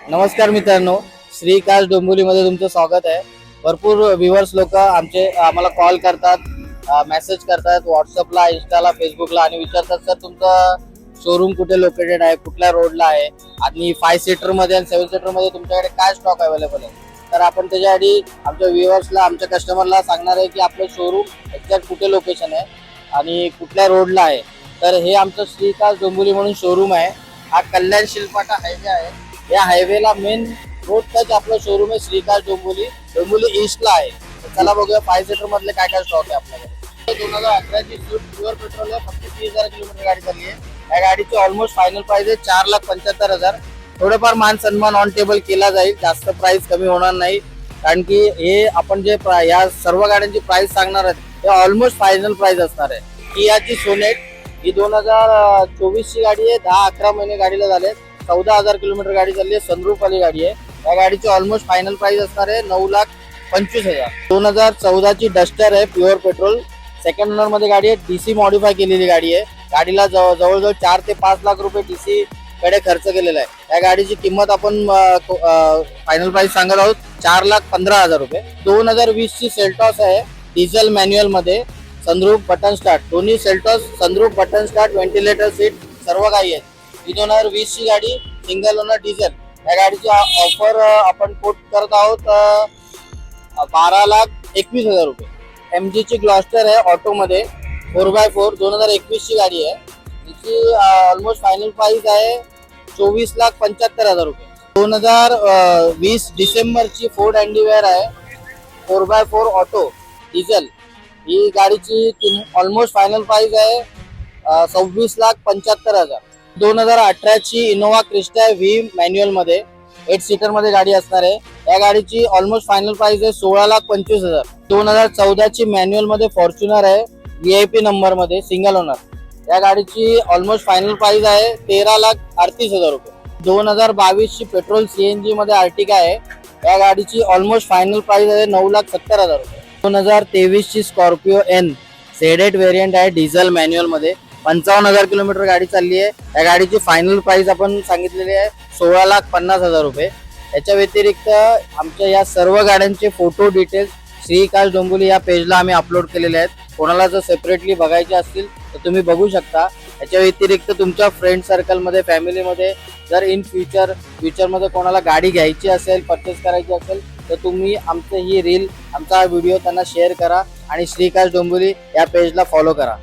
नमस्कार मित्रांनो, श्रीकाश डोंबिवलीमध्ये तुमचं स्वागत आहे। भरपूर व्ह्युअर्स लोक आम्हाला कॉल करतात, मेसेज करतात व्हॉट्सअपला, इंस्टाला, फेसबुकला आणि विचारतात सर तुमचं शोरूम कुठे लोकेटेड आहे, कुठल्या रोडला आहे आणि 5 सीटर मध्ये आणि 7 सीटर मध्ये तुमच्याकडे काय स्टॉक अवेलेबल आहे। तर आपण त्याच्यासाठी आमच्या व्ह्युअर्सला, आमच्या कस्टमरला सांगणार आहे की आपलं शोरूम एक्झॅक्ट कुठे लोकेशन आहे आणि कुठल्या रोडला आहे। तर हे आमचं श्रीकाश डोंबिवली म्हणून शोरूम आहे। हा कल्याण शिलपाटा हायवे आहे। या हायवेला मेन रोड टच आपलं शोरूम आहे श्रीकाश डोंबिवली ईस्टला आहे। तर चला बघूया 5 सीटर मधले काय काय स्टॉक आहे आपल्याकडे। 2011 ची स्विफ्ट प्युअर पेट्रोल आहे, फक्त 30,000 किलोमीटर गाडी चालली आहे। या गाडीची ऑलमोस्ट फायनल प्राइस आहे 4,75,000। थोडंफार मान सन्मान ऑन टेबल केला जाईल, जास्त प्राइस कमी होणार नाही, कारण की हे आपण जे या सर्व गाड्यांची प्राइस सांगणार आहेत ते ऑलमोस्ट फायनल प्राइस असणार आहे। कियाची सोनेट ही 2024 ची गाडी आहे, 10-11 महिने गाडीला झाले, 14,000 किलोमीटर गाडी चालली आहे, सनरूफ वाली गाडी आहे। या गाडीची ऑलमोस्ट फायनल प्राइस असणार आहे 9,25,000। 2014 ची डस्टर आहे, प्युअर पेट्रोल, सेकंड ओनर मध्ये गाडी आहे, डीसी मॉडिफाय केलेली गाडी आहे। गाडीला जवळजवळ 4 ते 5 लाख रुपये डीसी कडे खर्च केलेला आहे। या गाडीची किंमत आपण फायनल प्राइस सांगत आहोत 4,15,000 रुपये। 2020 ची सेल्टॉस आहे, डिझेल मॅन्युअल मध्ये, सनरूफ बटन स्टार्ट, दोन्ही Seltos sunroof button start, ventilator seat सर्व काही आहेत। ही 2020 ची गाडी, सिंगल ओनर डिझेल। या गाडीची ऑफर आपण कोट करत आहोत 12,21,000 रुपये। MG ची ग्लॉस्टर आहे, ऑटो मध्ये, 4x4, 2021 ची गाडी आहे। तिची ऑलमोस्ट फायनल प्राइस आहे 24,75,000 रुपये। 2020 डिसेंबर ची फोर्ड अँडीवेअर आहे, 4x4 ऑटो डिझेल। ही गाडीची ऑलमोस्ट फायनल प्राइस आहे 26,75,000। 2018 ची इनोवा क्रिस्टा व्ही मॅन्युअल मध्ये, 8 सीटर मध्ये गाडी असणार आहे। या गाडीची ऑलमोस्ट फायनल प्राइस आहे 16,25,000। 2014 ची मॅन्युअल मध्ये फॉर्च्युनर आहे, VIP नंबर मध्ये, सिंगल ओनर। या गाडीची ऑलमोस्ट फायनल प्राइस आहे 13,38,000 रुपये। 2022 ची पेट्रोल CNG मध्ये आर्टिका आहे। या गाडीची ऑलमोस्ट फायनल प्राइस आहे 9,70,000 रुपये। 2023 ची स्कॉर्पिओ N सेडेट व्हेरियंट आहे, डिझेल मॅन्युअल मध्ये, 55,000 किलोमीटर गाडी चालली आहे। या गाडीची फायनल प्राइस आपण सांगितलेली आहे 16,50,000 रुपये। याच्या व्यतिरिक्त आमच्या या सर्व गाड्यांचे फोटो डिटेल्स श्रीकाश डोंबिवली या पेजला आम्ही अपलोड केलेले आहेत। कोणाला जर सेपरेटली बघायचे असतील तर तुम्ही बघू शकता। याच्या व्यतिरिक्त तुमच्या फ्रेंड सर्कलमध्ये, फॅमिलीमध्ये जर इन फ्युचरमध्ये कोणाला गाडी घ्यायची असेल, परचेस करायची असेल तर तुम्ही आमचं ही रील, आमचा हा व्हिडिओ त्यांना शेअर करा आणि श्रीकाश डोंबिवली या पेजला फॉलो करा।